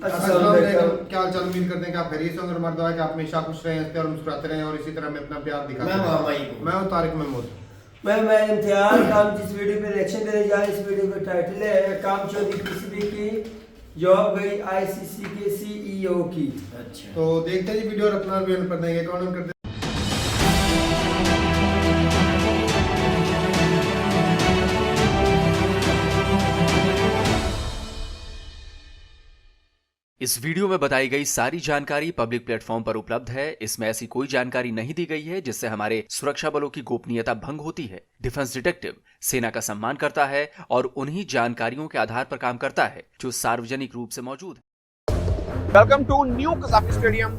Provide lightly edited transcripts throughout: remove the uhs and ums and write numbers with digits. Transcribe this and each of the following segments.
अस्सलाम वालेकुम। क्या हाल चाल? उम्मीद करते हैं कि आप खैरियत से होंगे और हमारी दुआ है कि आप हमेशा खुश रहें, हंसते और मुस्कुराते रहें और इसी तरह हमें अपना प्यार दिखाते रहें। मैं हूं तारिक महमूद। मैं इम्तियाज। काम जिस वीडियो पे रिएक्शन देने जा रहे हैं, इस वीडियो का टाइटल है काम चोरी पीसीबी की जॉब गई आईसीसी के सीईओ की। अच्छा, तो देखते हैं जी वीडियो और अपना रिव्यू कर देंगे। कौन करते इस वीडियो में बताई गई सारी जानकारी पब्लिक प्लेटफॉर्म पर उपलब्ध है। इसमें ऐसी कोई जानकारी नहीं दी गई है जिससे हमारे सुरक्षा बलों की गोपनीयता भंग होती है। डिफेंस डिटेक्टिव सेना का सम्मान करता है और उन्हीं जानकारियों के आधार पर काम करता है जो सार्वजनिक रूप से मौजूद है। वेलकम टू न्यू कज़ाकी स्टेडियम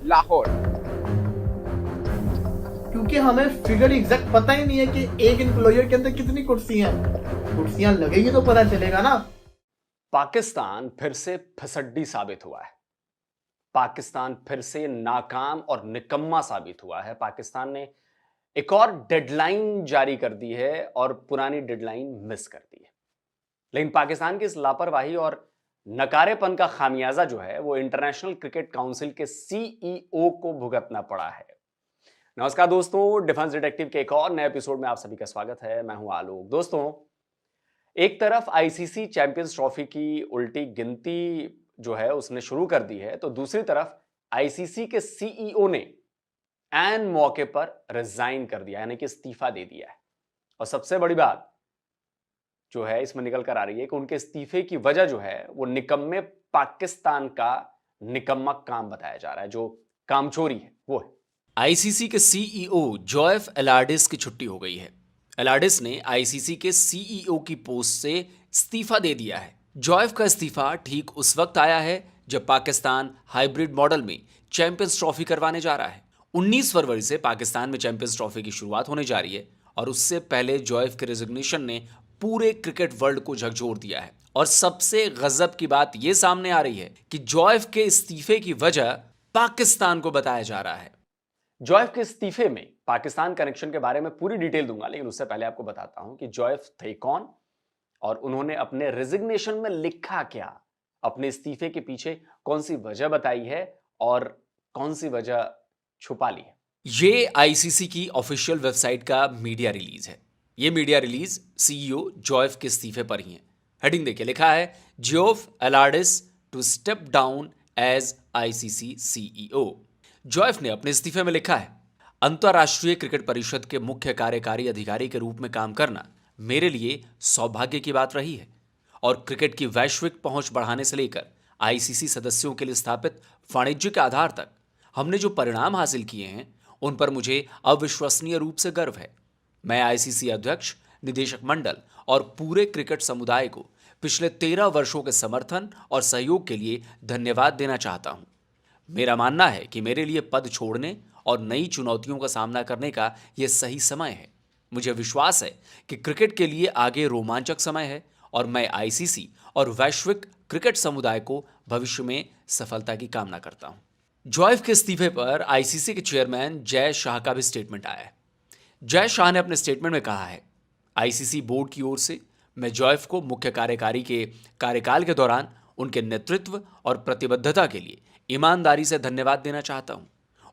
लाहौर। क्योंकि हमें फिगर एग्जैक्ट पता ही नहीं है कि एक एम्प्लॉयर के अंदर कितनी कुर्सियां लगेगी तो पता चलेगा ना। पाकिस्तान फिर से फिसड्डी साबित हुआ है। पाकिस्तान फिर से नाकाम और निकम्मा साबित हुआ है। पाकिस्तान ने एक और डेडलाइन जारी कर दी है और पुरानी डेडलाइन मिस कर दी है। लेकिन पाकिस्तान की इस लापरवाही और नकारेपन का खामियाजा जो है वो इंटरनेशनल क्रिकेट काउंसिल के सीईओ को भुगतना पड़ा है। नमस्कार दोस्तों, डिफेंस डिटेक्टिव के एक और नए एपिसोड में आप सभी का स्वागत है। मैं हूं आलोक। दोस्तों, एक तरफ आईसीसी चैंपियंस ट्रॉफी की उल्टी गिनती जो है उसने शुरू कर दी है, तो दूसरी तरफ आईसीसी के सीईओ ने एन मौके पर रिजाइन कर दिया, यानी कि इस्तीफा दे दिया है। और सबसे बड़ी बात जो है इसमें निकल कर आ रही है कि उनके इस्तीफे की वजह जो है वो निकम्मे पाकिस्तान का निकम्मा काम बताया जा रहा है, जो कामचोरी है वो है। आईसीसी के सीईओ जोएफ एलार्डिस की छुट्टी हो गई है। एलार्डिस ने आईसीसी के सीईओ की पोस्ट से इस्तीफा दे दिया है। जोएफ का इस्तीफा ठीक उस वक्त आया है जब पाकिस्तान हाइब्रिड मॉडल में चैंपियंस ट्रॉफी करवाने जा रहा है। 19 फरवरी से पाकिस्तान में चैंपियंस ट्रॉफी की शुरुआत होने जा रही है और उससे पहले जोएफ के रेजिग्नेशन ने पूरे क्रिकेट वर्ल्ड को झकझोर दिया है। और सबसे गजब की बात यह सामने आ रही है कि जोएफ के इस्तीफे की वजह पाकिस्तान को बताया जा रहा है। जोएफ के इस्तीफे में पाकिस्तान कनेक्शन के बारे में पूरी डिटेल दूंगा, लेकिन उससे पहले आपको बताता हूं कि जोएफ थे कौन और उन्होंने अपने रेजिग्नेशन में लिखा क्या, अपने इस्तीफे के पीछे कौन सी वजह बताई है और कौन सी वजह छुपा ली है। ये आईसीसी की ऑफिशियल वेबसाइट का मीडिया रिलीज है। ये मीडिया रिलीज सीईओ जोएफ के इस्तीफे पर ही है। हेडिंग देखिए, लिखा है Geoff Allardice to step down as ICC CEO. Geoff ने अपने इस्तीफे में लिखा है, अंतर्राष्ट्रीय क्रिकेट परिषद के मुख्य कार्यकारी अधिकारी के रूप में काम करना मेरे लिए सौभाग्य की बात रही है और क्रिकेट की वैश्विक पहुंच बढ़ाने से लेकर आईसीसी सदस्यों के लिए स्थापित वाणिज्यिक आधार तक हमने जो परिणाम हासिल किए हैं उन पर मुझे अविश्वसनीय रूप से गर्व है। मैं आईसीसी अध्यक्ष, निदेशक मंडल और पूरे क्रिकेट समुदाय को पिछले 13 वर्षों के समर्थन और सहयोग के लिए धन्यवाद देना चाहता हूं। मेरा मानना है कि मेरे लिए पद छोड़ने और नई चुनौतियों का सामना करने का यह सही समय है। मुझे विश्वास है कि क्रिकेट के लिए आगे रोमांचक समय है और मैं आईसीसी और वैश्विक क्रिकेट समुदाय को भविष्य में सफलता की कामना करता हूं। जोएफ के इस्तीफे पर आईसीसी के चेयरमैन जय शाह का भी स्टेटमेंट आया है। जय शाह ने अपने स्टेटमेंट में कहा है, आईसीसी बोर्ड की ओर से मैं जोएफ को मुख्य कार्यकारी के कार्यकाल के दौरान उनके नेतृत्व और प्रतिबद्धता के लिए ईमानदारी से धन्यवाद देना चाहता हूं।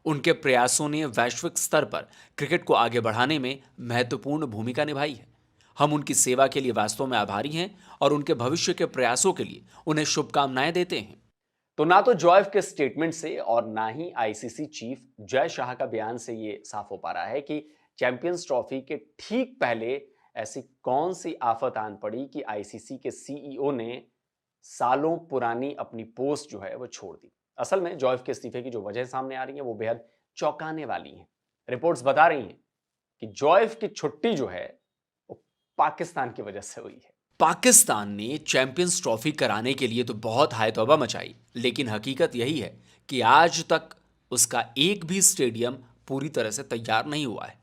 उनके प्रयासों ने वैश्विक स्तर पर क्रिकेट को आगे बढ़ाने में महत्वपूर्ण भूमिका निभाई है। हम उनकी सेवा के लिए वास्तव में आभारी हैं और उनके भविष्य के प्रयासों के लिए उन्हें शुभकामनाएं देते हैं। तो ना तो जोएफ के स्टेटमेंट से और ना ही आईसीसी चीफ जय शाह का बयान से ये साफ हो पा रहा है कि चैंपियंस ट्रॉफी के ठीक पहले ऐसी कौन सी आफत आन पड़ी कि आईसीसी के सीईओ ने सालों पुरानी अपनी पोस्ट जो है वो छोड़ दी। असल में जोएफ के इस्तीफे की जो वजह सामने आ रही है वो बेहद चौंकाने वाली हैं। रिपोर्ट्स बता रही हैं कि जोएफ की छुट्टी जो है वो पाकिस्तान की वजह से हुई है। पाकिस्तान ने चैंपियंस ट्रॉफी कराने के लिए तो बहुत हाय तौबा मचाई, लेकिन हकीकत यही है कि आज तक उसका एक भी स्टेडियम पूरी तरह से तैयार नहीं हुआ है।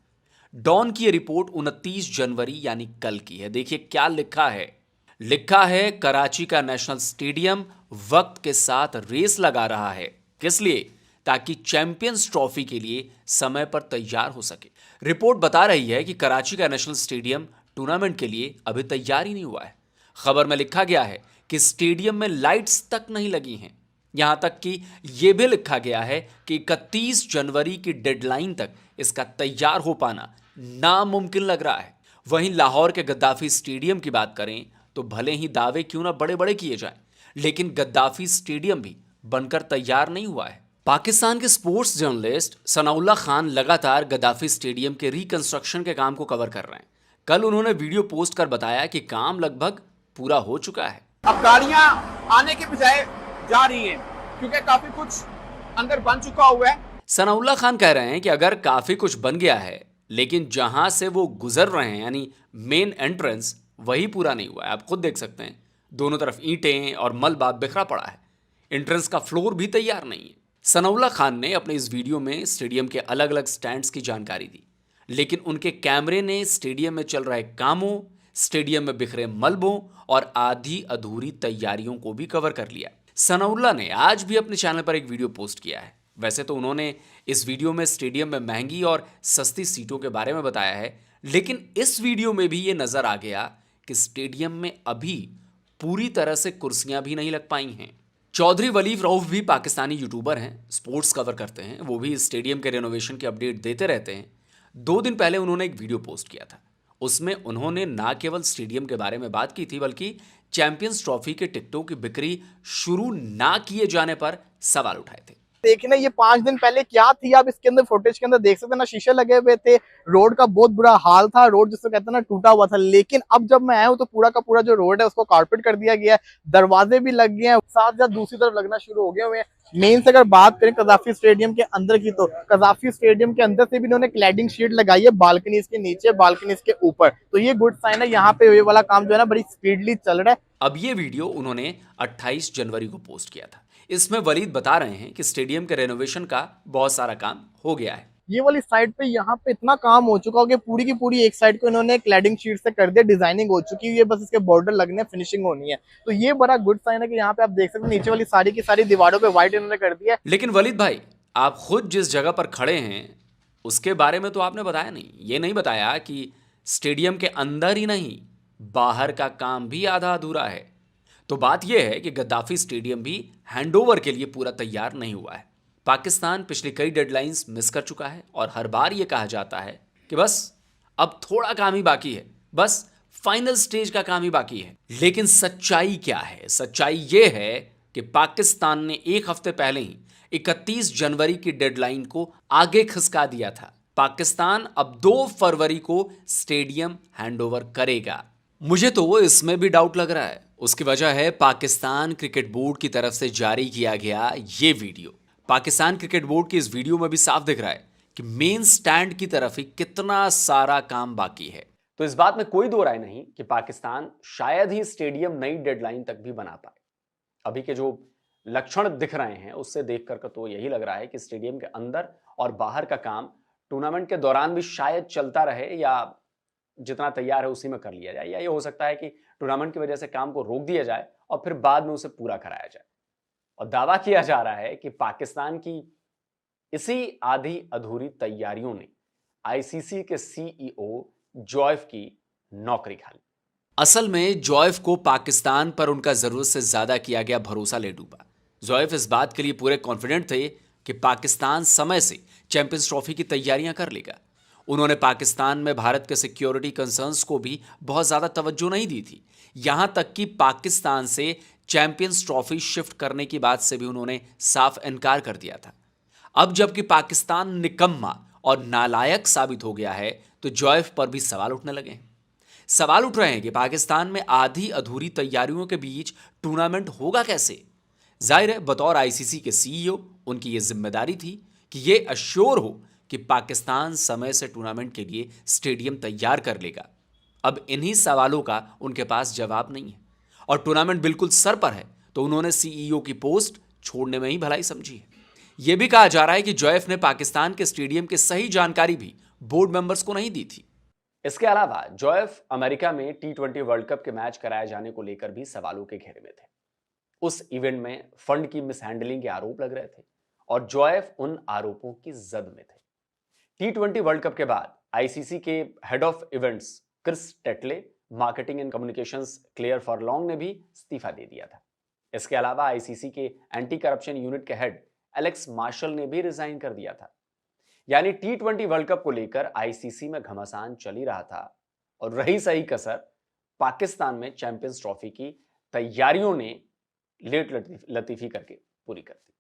डॉन की यह रिपोर्ट 29 जनवरी यानी कल की है। देखिए क्या लिखा है कराची का नेशनल स्टेडियम वक्त के साथ रेस लगा रहा है। किस लिए? ताकि चैंपियंस ट्रॉफी के लिए समय पर तैयार हो सके। रिपोर्ट बता रही है कि कराची का नेशनल स्टेडियम टूर्नामेंट के लिए अभी तैयार ही नहीं हुआ है। खबर में लिखा गया है कि स्टेडियम में लाइट्स तक नहीं लगी हैं। यहां तक कि यह भी लिखा गया है कि 31 जनवरी की डेडलाइन तक इसका तैयार हो पाना नामुमकिन लग रहा है। वहीं लाहौर के गद्दाफी स्टेडियम की बात करें तो भले ही दावे क्यों ना बड़े बड़े किए जाएं, लेकिन गद्दाफी स्टेडियम भी बनकर तैयार नहीं हुआ है। पाकिस्तान के स्पोर्ट्स जर्नलिस्ट सनाउल्लाह खान लगातार गद्दाफी स्टेडियम के रिकंस्ट्रक्शन के काम को कवर कर रहे हैं। कल उन्होंने वीडियो पोस्ट कर बताया कि काम लगभग पूरा हो चुका है। अब गाड़ियां आने के बजाय जा रही हैं क्योंकि काफी कुछ अंदर बन चुका हुआ है। सनाउल्लाह खान कह रहे हैं कि अगर काफी कुछ बन गया है, लेकिन जहां से वो गुजर रहे हैं यानी मेन एंट्रेंस, वही पूरा नहीं हुआ है। आप खुद देख सकते हैं, दोनों तरफ ईंटें और मलबा बिखरा पड़ा है। एंट्रेंस का फ्लोर भी तैयार नहीं है। सनाउल्लाह खान ने अपने इस वीडियो में स्टेडियम के अलग अलग स्टैंड्स की जानकारी दी, लेकिन उनके कैमरे ने स्टेडियम में चल रहे कामों, स्टेडियम में बिखरे मलबों और आधी अधूरी तैयारियों को भी कवर कर लिया। सनाउल्लाह ने आज भी अपने चैनल पर एक वीडियो पोस्ट किया है। वैसे तो उन्होंने इस वीडियो में स्टेडियम में महंगी और सस्ती सीटों के बारे में बताया है, लेकिन इस वीडियो में भी ये नजर आ गया कि स्टेडियम में अभी पूरी तरह से कुर्सियां भी नहीं लग पाई हैं। चौधरी वलीद रऊफ भी पाकिस्तानी यूट्यूबर हैं, स्पोर्ट्स कवर करते हैं। वो भी स्टेडियम के रेनोवेशन की अपडेट देते रहते हैं। 2 दिन पहले उन्होंने एक वीडियो पोस्ट किया था। उसमें उन्होंने ना केवल स्टेडियम के बारे में बात की थी, बल्कि चैंपियंस ट्रॉफी के टिकटों की बिक्री शुरू ना किए जाने पर सवाल उठाए थे। देखिए ना, ये 5 दिन पहले क्या थी, आप इसके अंदर फुटेज के अंदर देख सकते हैं ना, शीशे लगे हुए थे, रोड का बहुत बुरा हाल था, रोड जिसको कहते हैं ना टूटा हुआ था। लेकिन अब जब मैं आया हूँ तो पूरा का पूरा जो रोड है उसको कारपेट कर दिया गया है, दरवाजे भी लग गए हैं, साथ साथ दूसरी तरफ लगना शुरू हो गए हुए हैं। मेन से अगर बात करें कजाफी स्टेडियम के अंदर की, तो कजाफी स्टेडियम के अंदर से भी इन्होंने क्लैडिंग शीट लगाई है, बालकनीज के नीचे, बालकनीज के ऊपर। तो ये गुड साइन है, यहाँ पे ये वाला काम जो है ना बड़ी स्पीडली चल रहा है। अब ये वीडियो उन्होंने 28 जनवरी को पोस्ट किया था। इसमें वलीद बता रहे हैं कि स्टेडियम के रेनोवेशन का बहुत सारा काम हो गया है। ये वाली साइड पे यहाँ पे इतना काम हो चुका हो कि पूरी की पूरी एक साइड को इन्होंने क्लैडिंग शीट से कर दिया, डिजाइनिंग हो चुकी है, बस इसके बॉर्डर लगने, फिनिशिंग होनी है। तो ये बड़ा गुड साइन है कि यहाँ पे आप देख सकते हैं नीचे वाली सारी की सारी दीवारों पे व्हाइट इन्होंने कर दिया है। लेकिन वलीद भाई, आप खुद जिस जगह पर खड़े हैं उसके बारे में तो आपने बताया नहीं। ये नहीं बताया कि स्टेडियम के अंदर ही नहीं, बाहर का काम भी आधा अधूरा है। तो बात यह है कि गद्दाफी स्टेडियम भी हैंडओवर के लिए पूरा तैयार नहीं हुआ है। पाकिस्तान पिछली कई डेडलाइंस मिस कर चुका है और हर बार यह कहा जाता है कि बस अब थोड़ा काम ही बाकी है, बस फाइनल स्टेज का काम ही बाकी है। लेकिन सच्चाई क्या है? सच्चाई यह है कि पाकिस्तान ने एक हफ्ते पहले ही 31 जनवरी की डेडलाइन को आगे खिसका दिया था। पाकिस्तान अब 2 फरवरी को स्टेडियम हैंडओवर करेगा। मुझे तो इसमें भी डाउट लग रहा है। उसकी वजह है पाकिस्तान क्रिकेट बोर्ड की तरफ से जारी किया गया ये वीडियो। पाकिस्तान क्रिकेट बोर्ड की इस वीडियो में भी साफ दिख रहा है कि मेन स्टैंड की तरफ ही कितना सारा काम बाकी है। तो इस बात में कोई दो राय नहीं कि पाकिस्तान शायद ही स्टेडियम नई डेडलाइन तक भी बना पाए। अभी के जो लक्षण दिख रहे हैं उससे देखकर तो यही लग रहा है कि स्टेडियम के अंदर और बाहर का काम टूर्नामेंट के दौरान भी शायद चलता रहे, या जितना तैयार है उसी में कर लिया जाए, या ये हो सकता है कि टूर्नामेंट की वजह से काम को रोक दिया जाए और फिर बाद में उसे पूरा कराया जाए। और दावा किया जा रहा है कि पाकिस्तान की इसी आधी अधूरी तैयारियों ने आईसीसी के सीईओ जॉयफ की नौकरी खा ली। असल में जॉयफ को पाकिस्तान पर उनका जरूरत से ज्यादा किया गया भरोसा ले डूबा। जॉयफ इस बात के लिए पूरे कॉन्फिडेंट थे कि पाकिस्तान समय से चैंपियंस ट्रॉफी की तैयारियां कर लेगा। उन्होंने पाकिस्तान में भारत के सिक्योरिटी कंसर्न्स को भी बहुत ज़्यादा तवज्जो नहीं दी थी। यहां तक कि पाकिस्तान से चैंपियंस ट्रॉफी शिफ्ट करने की बात से भी उन्होंने साफ इनकार कर दिया था। अब जबकि पाकिस्तान निकम्मा और नालायक साबित हो गया है, तो जॉयफ पर भी सवाल उठने लगे हैं। सवाल उठ रहे हैं कि पाकिस्तान में आधी अधूरी तैयारियों के बीच टूर्नामेंट होगा कैसे। जाहिर है बतौर आईसीसी के सीईओ उनकी यह जिम्मेदारी थी कि यह अश्योर हो कि पाकिस्तान समय से टूर्नामेंट के लिए स्टेडियम तैयार कर लेगा। अब इन्हीं सवालों का उनके पास जवाब नहीं है और टूर्नामेंट बिल्कुल सर पर है, तो उन्होंने सीईओ की पोस्ट छोड़ने में ही भलाई समझी है। यह भी कहा जा रहा है कि जॉयफ ने पाकिस्तान के स्टेडियम की सही जानकारी भी बोर्ड मेंबर्स को नहीं दी थी। इसके अलावा जॉयफ अमेरिका में T20 वर्ल्ड कप के मैच कराए जाने को लेकर भी सवालों के घेरे में थे। उस इवेंट में फंड की मिसहैंडलिंग के आरोप लग रहे थे और जॉयफ उन आरोपों की जद में थे। T20 वर्ल्ड कप के बाद आईसीसी के head of events Chris Tetley, marketing and communications Claire Furlong ने भी इस्तीफा दे दिया था। इसके अलावा आईसीसी के एंटी करप्शन यूनिट के हेड एलेक्स मार्शल ने भी रिजाइन कर दिया था। यानी T20 वर्ल्ड कप को लेकर आईसीसी में घमासान चल ही रहा था और रही सही कसर पाकिस्तान में चैंपियंस ट्रॉफी की तैयारियों ने लेट लतीफी करके पूरी कर दी।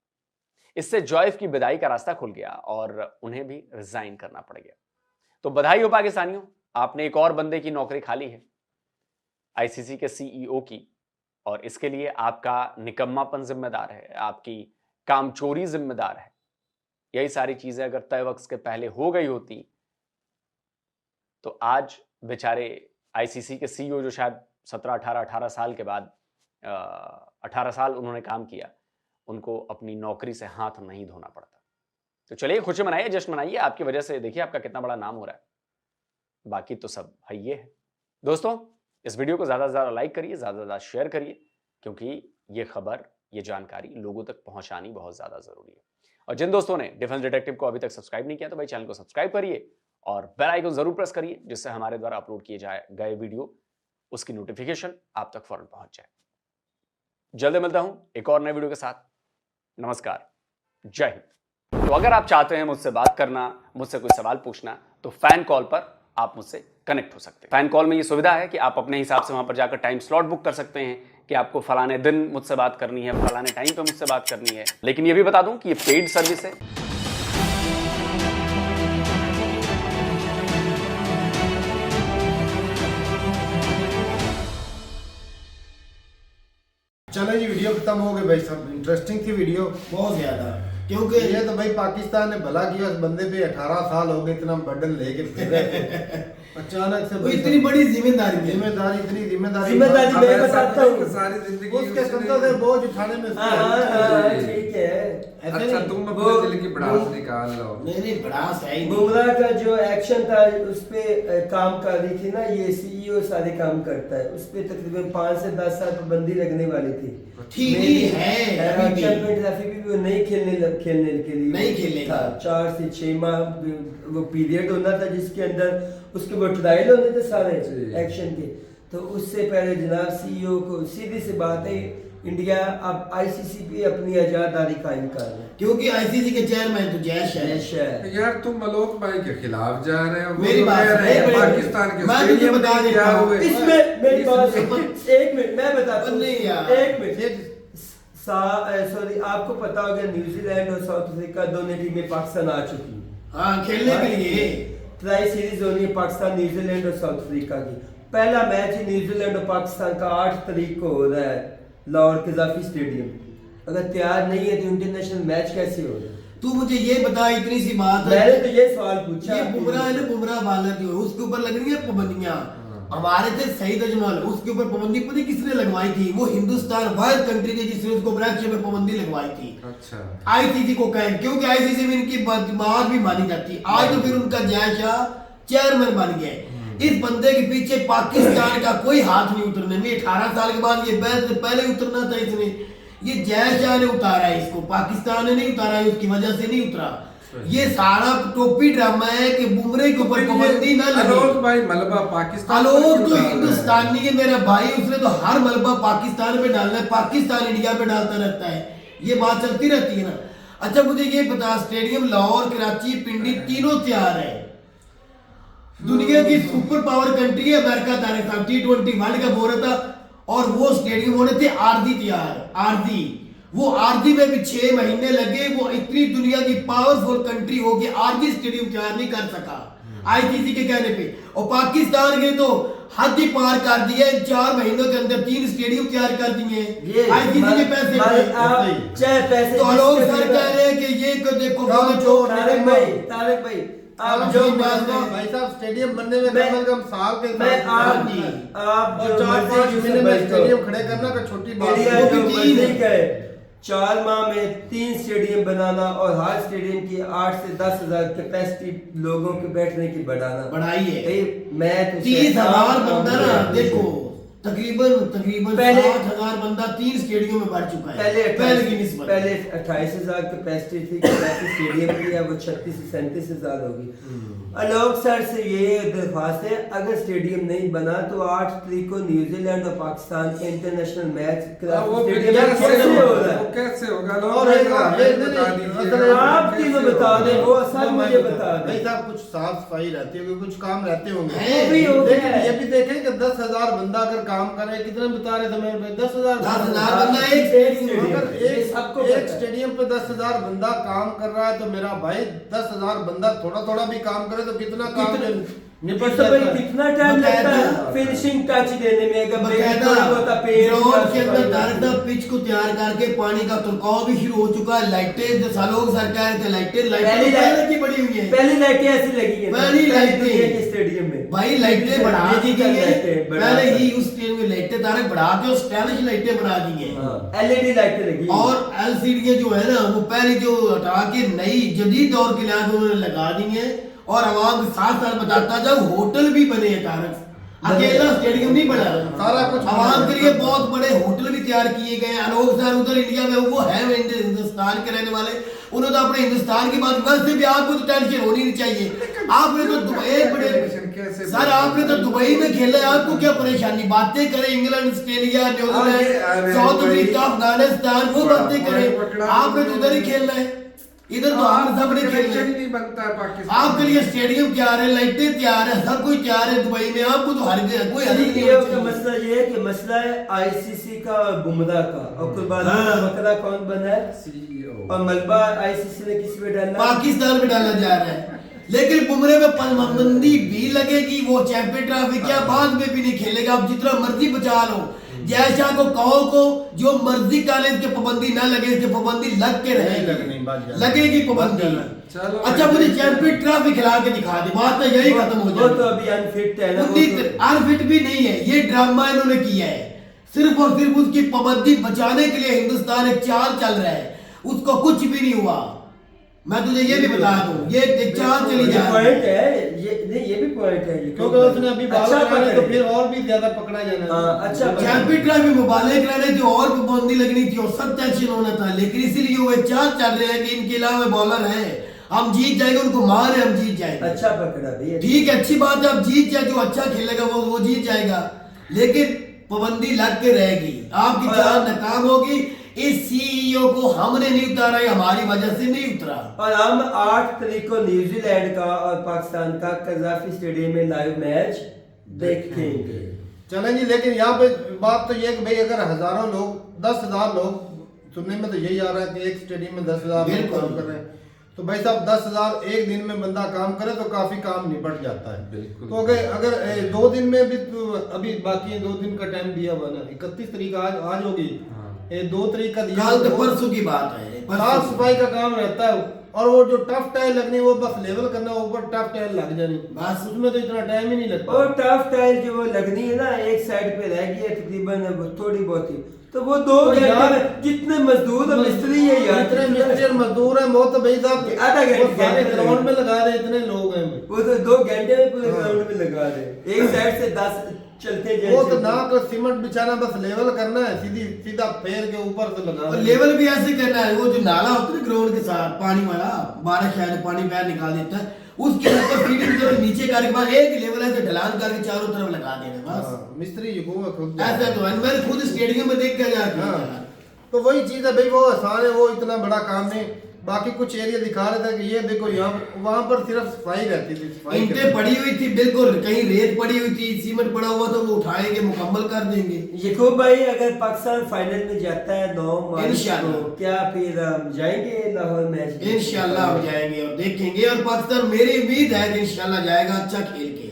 इससे जॉयफ की विदाई का रास्ता खुल गया और उन्हें भी रिजाइन करना पड़ गया। तो बधाई हो पाकिस्तानियों, आपने एक और बंदे की नौकरी खाली है आईसीसी के सीईओ की, और इसके लिए आपका निकम्मापन जिम्मेदार है, आपकी कामचोरी जिम्मेदार है। यही सारी चीजें अगर तय वक्त के पहले हो गई होती तो आज बेचारे आईसीसी के सीईओ जो शायद 18 साल के बाद 18 साल उन्होंने काम किया, उनको अपनी नौकरी से हाथ नहीं धोना पड़ता। तो चलिए खुशी मनाइए, जश्न मनाइए, आपकी वजह से देखिए आपका कितना बड़ा नाम हो रहा है। बाकी तो सब है ये है। दोस्तों, इस वीडियो को ज्यादा से ज्यादा लाइक करिए, ज्यादा से ज्यादा शेयर करिए, क्योंकि ये खबर, ये जानकारी लोगों तक पहुंचानी बहुत ज्यादा जरूरी है। और जिन दोस्तों ने डिफेंस डिटेक्टिव को अभी तक सब्सक्राइब नहीं किया तो भाई चैनल को सब्सक्राइब करिए और बेल आइकन जरूर प्रेस करिए, जिससे हमारे द्वारा अपलोड किए गए वीडियो उसकी नोटिफिकेशन आप तक फौरन पहुंच जाए। जल्दी मिलता हूं एक और नए वीडियो के साथ। नमस्कार, जय हिंद। तो अगर आप चाहते हैं मुझसे बात करना, मुझसे कोई सवाल पूछना, तो फैन कॉल पर आप मुझसे कनेक्ट हो सकते हैं। फैन कॉल में ये सुविधा है कि आप अपने हिसाब से वहां पर जाकर टाइम स्लॉट बुक कर सकते हैं कि आपको फलाने दिन मुझसे बात करनी है, फलाने टाइम पे मुझसे बात करनी है। लेकिन ये भी बता दूं कि ये पेड सर्विस है। चलो जी, वीडियो खत्म हो गई भाई साहब। इंटरेस्टिंग थी वीडियो बहुत ज्यादा, क्योंकि ये तो भाई पाकिस्तान ने भला किया, उस बंदे पे 18 साल हो गए इतना बर्डन लेके फिर रहे थे। अचानक से इतनी बड़ी जिम्मेदारी इतनी जिम्मेदारी मैं बताता हूँ, सारी जिंदगी उसके कंधों से बोझ उठाने में ठीक है। अच्छा, तुम अपने दिल की भड़ास निकाल लो। नहीं भड़ास है ही नहीं। बुमराह का जो एक्शन था उस पे काम कर रही थी ना, ये सीईओ सारे काम करता है, उस पे तकरीबन 5 से 10 साल पाबंदी लगने वाली थी। ठीक ही है, चैंपियन ट्रॉफी भी वो नहीं खेलने के लिए नहीं खेलेगा। 4 से 6 माह वो पीरियड होना था जिसके अंदर उसके वो ट्रायल होने थे सारे एक्शन के। तो उससे पहले जनाब सीईओ को सीधी सी बात है, इंडिया अब आईसीसी पे अपनी आजादारी कायम कर रहा है, क्योंकि आईसीसी के चेयरमैन तो जैश है। यार तुम मलोक भाई के खिलाफ जा रहे हो। मेरी बात है, पाकिस्तान के मैं तुझे बता देता हूं इसमें मेरी बात एक मिनट मैं बताता हूं, नहीं यार एक मिनट। सॉरी, आपको पता होगा न्यूजीलैंड और साउथ अफ्रीका दोनों टीमें पाकिस्तान आ चुकी हैं। हाँ, खेलने के लिए ट्राई सीरीज होनी है पाकिस्तान, न्यूजीलैंड और साउथ अफ्रीका की। पहला मैच न्यूजीलैंड और पाकिस्तान का 8 तारीख को हो रहा है लाहौर कज़ाफी स्टेडियम। अगर तैयार नहीं है तो इंटरनेशनल मैच कैसे हो रहा है? तू मुझे ये बता, इतनी सी बात है। मैंने तो ये सवाल पूछा। ये बुमराह है ना, बुमराह बालर जो है उसके ऊपर लग रही है पाबंदियां। हमारे थे सईद अजमल, उसके ऊपर पाबंदी पता किसने लगवाई थी? वो हिंदुस्तान वाहिद कंट्री थी जिसने उसको ब्रैकेट में पाबंदी लगवाई थी। अच्छा, आईसीसी को कहें, क्योंकि आईसीसी में इनकी बात भी मानी जाती। आज तो फिर उनका जयशाह चेयरमैन बन गए। इस बंदे के पीछे पाकिस्तान का कोई हाथ नहीं उतरने में। 18 साल के बाद ये पहले उतरना था इसने। ये जयशाह ने उतारा है इसको, पाकिस्तान ने नहीं उतारा, उसकी वजह से नहीं उतरा। ये सारा टोपी ड्रामा है कि बुमराह के ऊपर पाबंदी ना लगे। आलोक भाई मलबा पाकिस्तान, आलोक तो हिंदुस्तानी है मेरा भाई, उसने तो हर मलबा पाकिस्तान पे डालना है, पाकिस्तान इंडिया पे डालता रहता है, ये बात चलती रहती है ना। अच्छा मुझे ये बता, स्टेडियम लाहौर, कराची, पिंडी तीनों तैयार है। दुनिया की सुपर पावर कंट्री है अमेरिका, T20 वर्ल्ड कप हो रहा था और वो स्टेडियम होने थे आरजी तैयार। आरजी, वो आरजी में भी 6 महीने लगे। वो इतनी दुनिया की पावरफुल कंट्री हो गई, आरजी स्टेडियम तैयार नहीं कर सका आईसीसी के कहने पे। और पाकिस्तान के तो हद ही पार कर दिया, 4 महीनों के अंदर 3 स्टेडियम तैयार कर दिए आईसीसी के पैसे। तो आलोक सर कह रहे हैं कि ये देखो तारिक भाई आप जो भाई साहब स्टेडियम बनने में कम से कम साल के आप जो 4-5 महीने में स्टेडियम खड़े करना का छोटी बात है। 4 माह में 3 स्टेडियम बनाना और हर स्टेडियम की 8 से 10 हजार कैपेसिटी लोगों के बैठने की बढ़ाई है। मैं 30,000 बंदा ना देखो, तकरीबन पहले- 60,000 बंदा 3 स्टेडियम में बढ़ चुका है पहले की निस्बत। पहले 28,000 कैपेसिटी थी स्टेडियम की, अब वो 36 से 37,000 होगी। आलोक सर से ये दरख्वास्त है, अगर स्टेडियम नहीं बना तो 8 तारीख को न्यूजीलैंड और पाकिस्तान के इंटरनेशनल मैच स्टेडियम में कैसे होगा? कैसे होगा? और आप तीनों बता दें, वो सब मुझे बता दें। भाई साहब कुछ साफ सफाई रहती होगी, कुछ काम रहते होंगे, वो भी हो गया लेकिन है। ये भी देखें कि 10,000 बंदा अगर काम करे, कितने बता रहे थे मेरे 10,000 10,000 बंदा एक स्टेडियम में। अगर ये सबको एक पता है। स्टेडियम पे 10,000 बंदा काम कर रहा है तो मेरा भाई 10,000 बंदा थोड़ा थोड़ा भी काम करे तो कितना काम निपट तो भाई जाता है। कितना टाइम लगता है फिनिशिंग टच देने में? अगर बकायदा थोड़ा बहुत पेड़ ग्राउंड के अंदर डायरेक्ट पिच को तैयार करके पानी का तुरकाव भी शुरू हो चुका है। लाइटें जो सालों से सरकार थे, लाइटें पहले की बड़ी हुई है। पहली लाइटें ऐसी लगी है पहली लाइटें के स्टेडियम में भाई लाइटें बढ़ा दी गई है, लाइटें बढ़ा पहले दी। ही उस स्टेडियम में लाइटें तारे बढ़ा के स्टाइलिश लाइटें बना दी है एलईडी लाइटें लगी हैं। और एलसीडी जो है ना वो पहले जो हटा के नई जदीद दौर के लिहाज उन्होंने लगा दी है। और आवाम के साथ साथ बताता जब होटल भी बने हैं तारक, अकेला स्टेडियम नहीं बना, सारा कुछ आवाम के लिए बहुत बड़े होटल भी तैयार किए गए हैं। आलोक सर उधर इंडिया में वो है हिंदुस्तान के रहने वाले, उन्होंने तो अपने हिंदुस्तान की बात, वैसे भी आपको तो टेंशन होनी नहीं चाहिए। आपने तो दुबई बड़े सर आपने तो दुबई में खेला है, आपको क्या परेशानी? बातें करें England, Australia, New Zealand, south Africa, Afghanistan, वो बातें करें। आपने तो उधर ही खेलना है, इधर तो हम सब ने खेलना नहीं बनता है पाकिस्तान। आपके लिए स्टेडियम तैयार है, लाइटें तैयार है, सब कुछ तैयार है दुबई में। आपको तो हर जगह कोई हर्ज नहीं ये होना उसका चाहिए। मसला ये है कि मसला है आईसीसी का और बुमराह का, और कुर्बान बकरा कौन बना है? CEO। और मलबा आईसीसी ने किस पे डालना? पाकिस्तान में डाला जा रहा है, लेकिन बुमरे में पाबंदी भी लगेगी। वो चैंपियन ट्रॉफी क्या बाद में भी नहीं खेलेगा, आप जितना मर्जी बचा लो। जैसा को कहो को जो मर्जी कॉलेज के पाबंदी ना लगे, इसके पाबंदी लग के रहेगी, लगेगी पाबंदी। अच्छा मुझे चैंपियन ट्रॉफी खिला के दिखा दे, बात तो यही खत्म हो वो तो जाए। अभी अनफिट है ना, वो तो- अनफिट भी नहीं है, ये ड्रामा इन्होंने किया है सिर्फ और सिर्फ उसकी पाबंदी बचाने के लिए। हिंदुस्तान एक चाल चल रहा है, उसको कुछ भी नहीं हुआ। मैं तुझे ये भी बता दूं, ये एक चाल चली ये जा रही पॉइंट है। है, ये नहीं ये भी पॉइंट है, क्योंकि उसने अभी बाल अच्छा कराने पकड़ तो है। फिर और भी ज्यादा पकड़ा जाना है। हाँ, अच्छा पकड़ है। चैंपियन ट्रॉफी मुबाले कराने थी और पाबंदी लगनी थी और सब टेंशन होना था, लेकिन इसीलिए वो एक चाल चल रहे हैं कि इनके अलावा बॉलर है, हम जीत जाएंगे, उनको मार है हम जीत जाएंगे। अच्छा पकड़ा भैया, ठीक है, अच्छी बात है, अब जीत जाए, जो अच्छा खेलेगा वो जीत जाएगा, लेकिन पाबंदी लग के रहेगी। आपकी चाल नाकाम होगी। इस सीईओ को हमने नहीं उतारा, ये हमारी वजह से नहीं उतरा। और हम 8 तारीख को न्यूजीलैंड का और पाकिस्तान का कजाफी स्टेडियम में लाइव मैच देखेंगे। चलें जी, लेकिन यहाँ पे बात तो ये है कि भाई अगर हजारों लोग 10,000 लोग, सुनने में तो यही आ रहा है कि एक स्टेडियम में 10,000 लोग काम कर रहे हैं, तो भाई साहब 10,000 एक दिन में बंदा काम करे तो काफी काम निपट जाता है। बिल्कुल। तो अगर 2 दिन में भी तो अभी बाकी 2 दिन का टाइम दिया हुआ ना, 31 तारीख आज होगी, 2 तारीख का दिया, कल तो परसों की बात है। साफ सफाई का काम रहता है, और वो जो टफ टाइल लगनी वो बस लेवल करना, ऊपर टफ टाइल लग जानी, बस उसमें तो इतना टाइम ही नहीं लगता। और टफ टाइल जो वो लगनी है ना, एक साइड पे रह गई है तकरीबन थोड़ी बहुत ही, तो वो 2 घंटे जितने मजदूर और मिस्त्री है यार, इतने मिस्त्री और मजदूर हैं, वो तो भाई साहब आधा घंटे ग्राउंड में लगा रहे, इतने लोग हैं वो तो 2 घंटे में पूरे ग्राउंड में लगा दे, एक साइड से 10 चलते जाए। वो तो ना तो सीमेंट बिछाना, बस लेवल करना है, सीधा पैर के ऊपर से लगा और लेवल भी ऐसे करना है, वो जो नाला होता है ग्राउंड के साथ पानी वाला, बारिश आए तो पानी बाहर निकाल देता है, उसके ऊपर फीडिंग जो नीचे करके बाद एक लेवल ऐसे ढलान करके चारों तरफ लगा देना बस। मिस्त्री खुद ऐसा तो मैंने खुद स्टेडियम में देख के जाके तो वही चीज है भाई, वो आसान है, वो इतना बड़ा काम नहीं। बाकी कुछ एरिया दिखा रहे थे कि ये देखो यहाँ वहां पर सिर्फ सफाई रहती थी, सफाई ईंटें पड़ी हुई थी, बिल्कुल कहीं रेत पड़ी हुई थी, सीमेंट पड़ा हुआ था, वो उठाएंगे मुकम्मल कर देंगे। यकूब भाई अगर पाकिस्तान फाइनल में जाता है 9 मार्च इंशाल्लाह, को, क्या फिर हम जाएंगे लाहौर मैच? इंशाल्लाह हम जाएंगे और देखेंगे, और पाकिस्तान मेरी उम्मीद है कि इंशाल्लाह जाएगा अच्छा खेल के।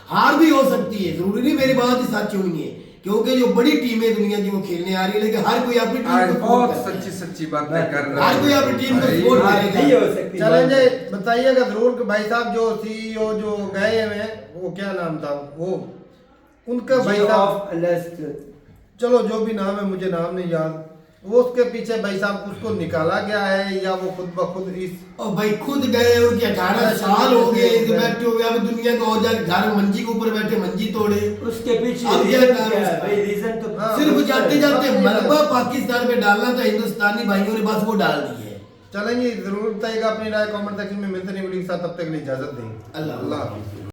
हार भी हो सकती है, जरूरी नहीं मेरी बात ही सच हुई है, क्योंकि जो बड़ी टीमें दुनिया की वो खेलने आ रही है, लेकिन हर कोई अपनी टीम को बहुत सच्ची बातें कर रहा है, हर कोई अपनी टीम को सपोर्ट नहीं करेगा। हो सकती। चलेंगे, बताइएगा जरूर कि भाई साहब जो सीईओ जो गए हुए हैं, वो क्या नाम था वो उनका, भाई साहब चलो जो भी नाम है, मुझे नाम नहीं याद, वो उसके पीछे भाई साहब उसको निकाला गया है या वो खुद ब खुद इस और भाई खुद गए, उनके 18 साल हो गए बैठे हो गए, अब दुनिया को हो जाए घर मंजी के ऊपर बैठे मंजी तोड़े। उसके पीछे अब क्या रीजन कारण क्या है उसका? भाई? रीजन तो सिर्फ जाते जाते मलबा पाकिस्तान पे डालना था, हिंदुस्तानी भाइयों ने बस वो डाल दी है। चलेंगे, जरूर बताइएगा अपनी राय कमेंट सेक्शन में। मिलते नहीं वीडियो के साथ, तब तक के लिए इजाजत देंगे। अल्लाह अल्लाह हाफिज़।